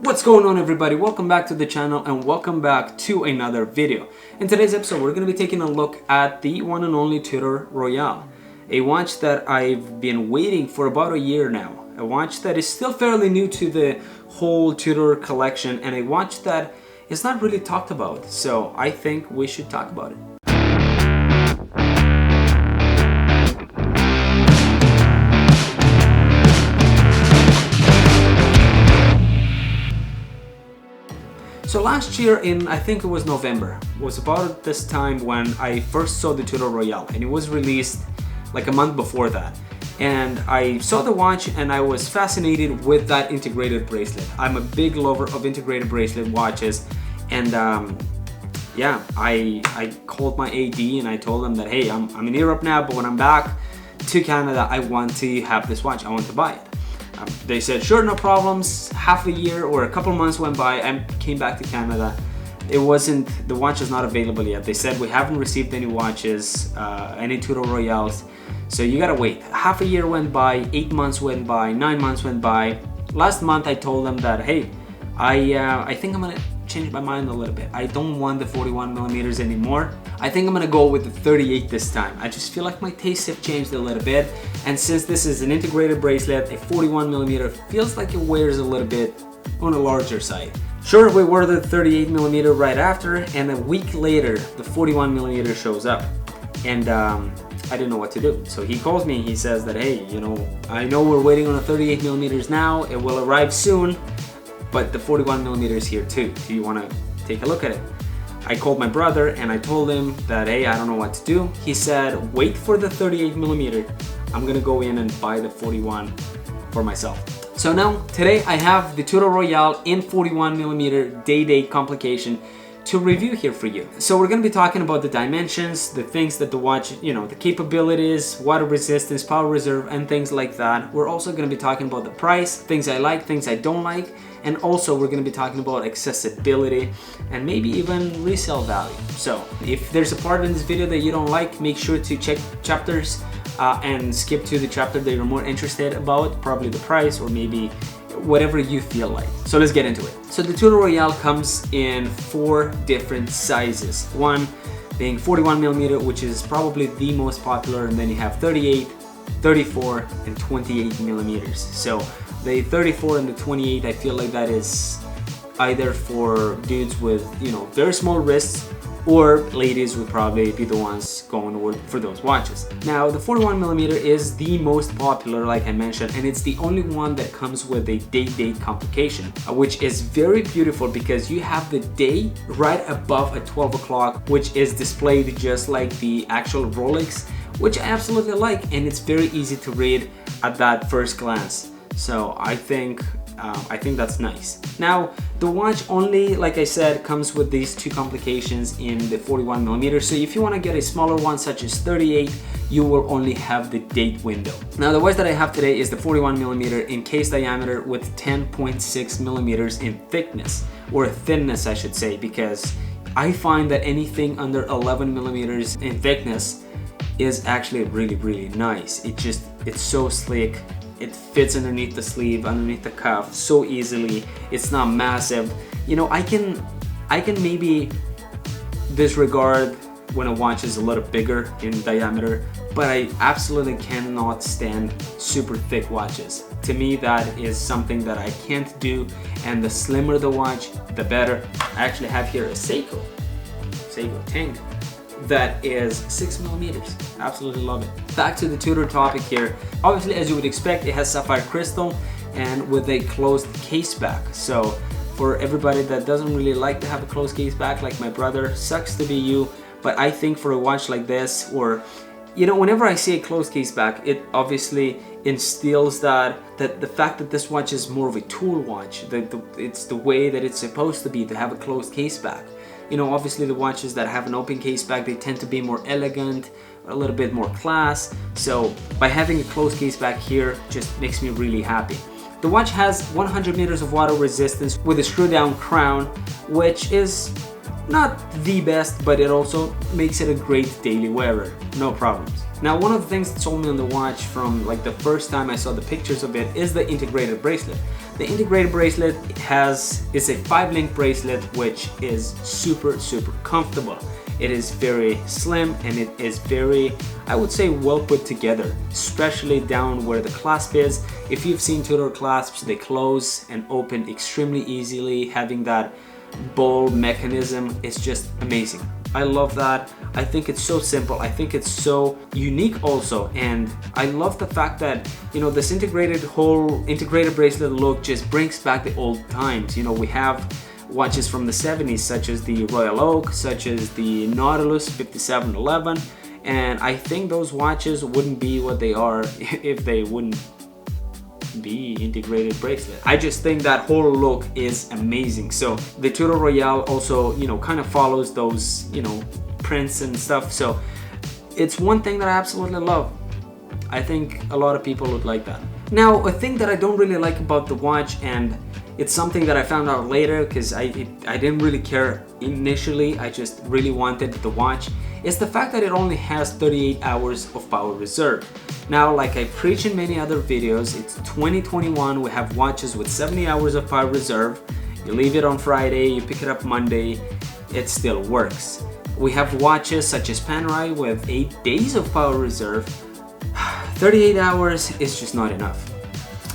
What's going on, everybody? Welcome back to the channel and welcome back to another video. In today's episode we're going to be taking a look at the one and only Tudor Royal, a watch that I've been waiting for about a year now, a watch that is still fairly new to the whole Tudor collection, and a watch that is not really talked about, so I think we should talk about it. So last year in, I think it was November, was about this time when I first saw the Tudor Royal, and it was released like a month before that. And I saw the watch and I was fascinated with that integrated bracelet. I'm a big lover of integrated bracelet watches, and yeah, I called my AD and I told them that, hey, I'm in Europe now, but when I'm back to Canada, I want to have this watch, I want to buy it. They said, sure, no problems. Half a year or a couple months went by, I came back to Canada. The watch is not available yet. They said, we haven't received any watches, any Tudor Royals, so you gotta wait. Half a year went by, 8 months went by, 9 months went by. Last month I told them that, hey, I think I'm gonna change my mind a little bit. I don't want the 41 millimeters anymore. I think I'm gonna go with the 38 this time. I just feel like my tastes have changed a little bit, and since this is an integrated bracelet, a 41 millimeter feels like it wears a little bit on a larger side. Sure, we wore the 38 millimeter right after, and a week later the 41 millimeter shows up, and I didn't know what to do. So he calls me, he says that, hey, you know, I know we're waiting on a 38 millimeters now, it will arrive soon, but the 41 millimeter is here too. Do you want to take a look at it? I called my brother and I told him that, hey, I don't know what to do. He said, wait for the 38 millimeter. I'm gonna go in and buy the 41 for myself. So now, today I have the Tudor Royal in 41 millimeter day-date complication to review here for you. So we're going to be talking about the dimensions, the things that the watch, you know, the capabilities, water resistance, power reserve, and things like that. We're also going to be talking about the price, things I like, things I don't like, and also we're going to be talking about accessibility and maybe even resale value. So if there's a part in this video that you don't like, make sure to check chapters and skip to the chapter that you're more interested about, probably the price or maybe whatever you feel like. So let's get into it. So the Tudor Royal comes in 4 different sizes. One being 41 millimeter, which is probably the most popular, and then you have 38, 34, and 28 millimeters. So the 34 and the 28, I feel like that is either for dudes with, you know, very small wrists, or ladies would probably be the ones going for those watches. Now, the 41 millimeter is the most popular, like I mentioned, and it's the only one that comes with a day-date complication, which is very beautiful because you have the day right above at 12 o'clock, which is displayed just like the actual Rolex, which I absolutely like, and it's very easy to read at that first glance. So I think that's nice. Now, the watch only, like I said, comes with these 2 complications in the 41 millimeter. So if you want to get a smaller one such as 38, you will only have the date window. Now, the watch that I have today is the 41 millimeter in case diameter with 10.6 millimeters in thickness, or thinness I should say, because I find that anything under 11 millimeters in thickness is actually really nice. It's so slick. It fits underneath the sleeve, underneath the cuff so easily. It's not massive. You know, I can maybe disregard when a watch is a little bigger in diameter, but I absolutely cannot stand super thick watches. To me, that is something that I can't do, and the slimmer the watch, the better. I actually have here a Seiko Tank that is 6 millimeters. Absolutely love it. Back to the Tudor topic here. Obviously, as you would expect, it has sapphire crystal and with a closed case back. So for everybody that doesn't really like to have a closed case back, like my brother, sucks to be you. But I think for a watch like this, or, you know, whenever I see a closed case back, it obviously instills that the fact that this watch is more of a tool watch. It's the way that it's supposed to be, to have a closed case back. You know, obviously the watches that have an open case back, they tend to be more elegant, a little bit more class. So by having a closed case back here just makes me really happy. The watch has 100 meters of water resistance with a screw down crown, which is not the best, but it also makes it a great daily wearer, no problems. Now, one of the things that sold me on the watch from like the first time I saw the pictures of it is the integrated bracelet. The integrated bracelet is a 5-link bracelet, which is super comfortable. It is very slim and it is very, I would say, well put together, especially down where the clasp is. If you've seen Tudor clasps, they close and open extremely easily. Having that ball mechanism is just amazing. I love that. I think it's so simple. I think it's so unique also, and I love the fact that, you know, this integrated bracelet look just brings back the old times. You know, we have watches from the 70s, such as the Royal Oak, such as the Nautilus 5711, and I think those watches wouldn't be what they are if they wouldn't be integrated bracelet. I just think that whole look is amazing. So the Tudor Royal also, you know, kind of follows those, you know, prints and stuff. So it's one thing that I absolutely love. I think a lot of people would like that. Now, a thing that I don't really like about the watch, and it's something that I found out later because I didn't really care initially, I just really wanted the watch, is the fact that it only has 38 hours of power reserve. Now, like I preach in many other videos, it's 2021, we have watches with 70 hours of power reserve. You leave it on Friday, you pick it up Monday, it still works. We have watches such as Panerai with 8 days of power reserve. 38 hours is just not enough.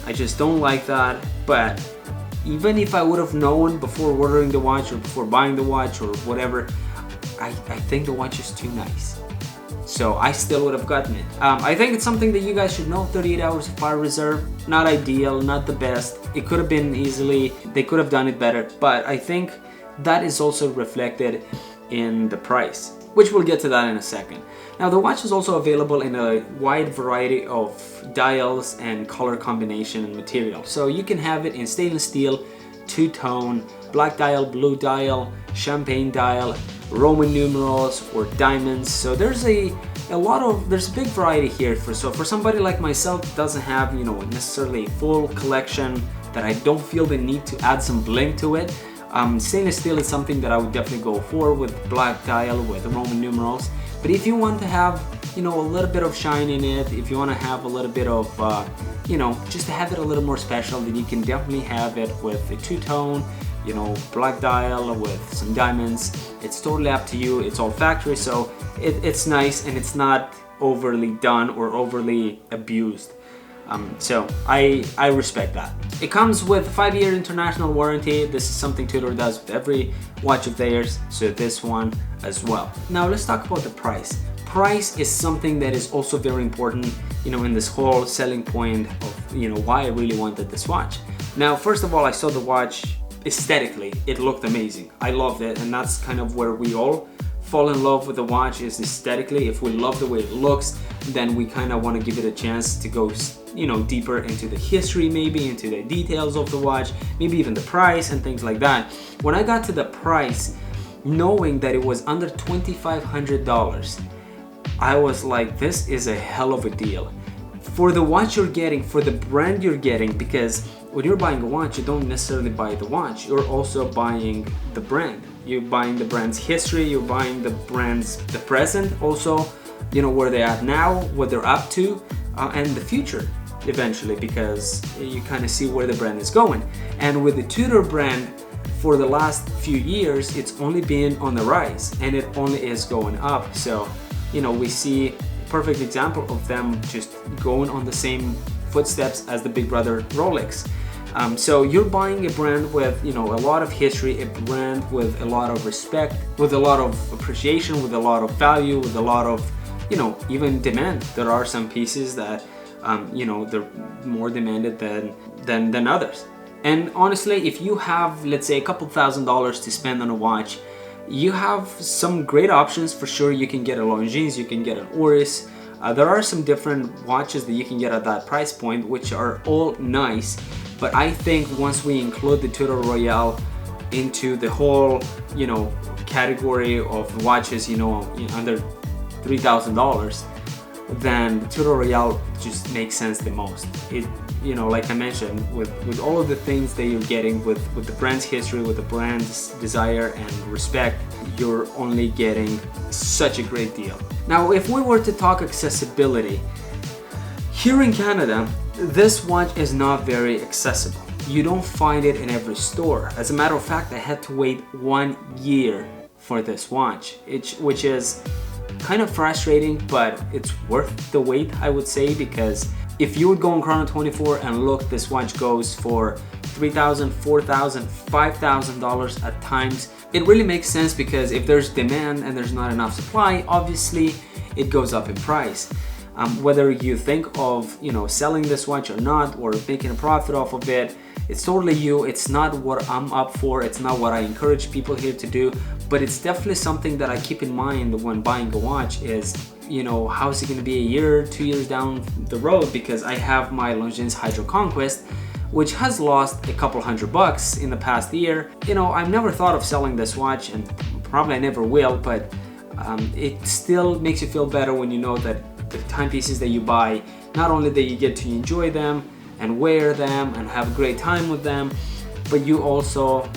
I just don't like that, but even if I would have known before ordering the watch or before buying the watch or whatever, I think the watch is too nice. So I still would have gotten it. I think it's something that you guys should know. 38 hours of power reserve, not ideal, not the best. It could have been easily, they could have done it better, but I think that is also reflected in the price, which we'll get to that in a second. Now, the watch is also available in a wide variety of dials and color combination and material. So you can have it in stainless steel, two-tone, black dial, blue dial, champagne dial, Roman numerals, or diamonds. So there's a big variety here. So for somebody like myself that doesn't have, you know, necessarily a full collection, that I don't feel the need to add some bling to it, stainless steel is something that I would definitely go for, with black dial, with Roman numerals. But if you want to have, you know, a little bit of shine in it, if you want to have a little bit of, you know, just to have it a little more special, then you can definitely have it with a two-tone, you know, black dial with some diamonds. It's totally up to you. It's all factory, so it's nice and it's not overly done or overly abused. So I respect that. It comes with a 5-year international warranty. This is something Tudor does with every watch of theirs, so this one as well. Now let's talk about the price. Price is something that is also very important, you know, in this whole selling point of, you know, why I really wanted this watch. Now, first of all, I saw the watch aesthetically. It looked amazing. I loved it, and that's kind of where we all fall in love with the watch, is aesthetically. If we love the way it looks, then we kind of want to give it a chance to go, you know, deeper into the history, maybe into the details of the watch, maybe even the price and things like that. When I got to the price, knowing that it was under $2,500, I was like, this is a hell of a deal for the watch you're getting, for the brand you're getting, because when you're buying a watch, you don't necessarily buy the watch, you're also buying the brand. You're buying the brand's history, you're buying the present also, you know, where they're at now, what they're up to, and the future eventually, because you kind of see where the brand is going. And with the Tudor brand, for the last few years, it's only been on the rise, and it only is going up. So, you know, we see a perfect example of them just going on the same footsteps as the big brother Rolex. So you're buying a brand with, you know, a lot of history, a brand with a lot of respect, with a lot of appreciation, with a lot of value, with a lot of, you know, even demand. There are some pieces that, you know, they're more demanded than others. And honestly, if you have, let's say, a couple $1,000s to spend on a watch, you have some great options for sure. You can get a Longines, you can get an Oris. There are some different watches that you can get at that price point, which are all nice. But I think once we include the Tudor Royal into the whole, you know, category of watches, you know, under $3,000, then the Tudor Royal just makes sense the most. you know, like I mentioned, with all of the things that you're getting with the brand's history, with the brand's desire and respect, you're only getting such a great deal. Now, if we were to talk accessibility, here in Canada, this watch is not very accessible. You don't find it in every store. As a matter of fact, I had to wait 1 year for this watch, which is kind of frustrating, but it's worth the wait, I would say, because if you would go on Chrono24 and look, this watch goes for $3,000, $4,000, $5,000 at times. It really makes sense because if there's demand and there's not enough supply, obviously it goes up in price. Whether you think of, you know, selling this watch or not, or making a profit off of it, it's totally you. It's not what I'm up for. It's not what I encourage people here to do, but it's definitely something that I keep in mind when buying a watch is, you know, how is it going to be a year, 2 years down the road? Because I have my Longines Hydro Conquest, which has lost a couple $100 in the past year. You know, I've never thought of selling this watch, and probably I never will, but it still makes you feel better when you know that the timepieces that you buy, not only that you get to enjoy them and wear them and have a great time with them, but you also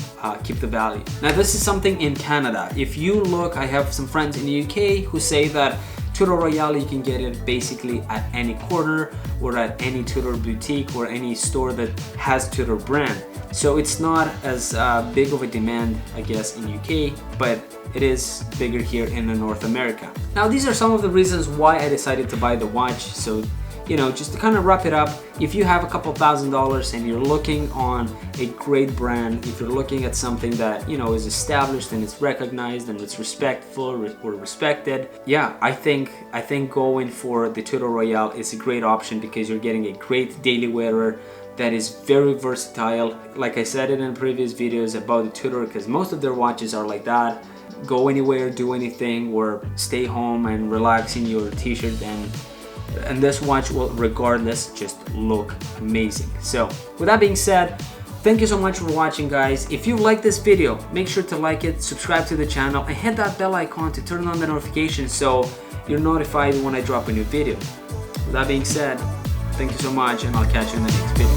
keep the value. Now, this is something in Canada. If you look, I have some friends in the UK who say that Tudor Royal, you can get it basically at any corner or at any Tudor boutique or any store that has Tudor brand. So it's not as big of a demand, I guess, in UK, but it is bigger here in North America. Now, these are some of the reasons why I decided to buy the watch. So, you know, just to kind of wrap it up, if you have a couple $1,000s and you're looking on a great brand, if you're looking at something that, you know, is established and it's recognized and it's respectful or respected, yeah, I think going for the Tudor Royal is a great option because you're getting a great daily wearer that is very versatile. Like I said in previous videos about the Tudor, because most of their watches are like that. Go anywhere, do anything, or stay home and relax in your t-shirt, and this watch will regardless just look amazing. So with that being said, thank you so much for watching, guys. If you like this video, make sure to like it, subscribe to the channel, and hit that bell icon to turn on the notifications so you're notified when I drop a new video. With that being said, thank you so much, and I'll catch you in the next video.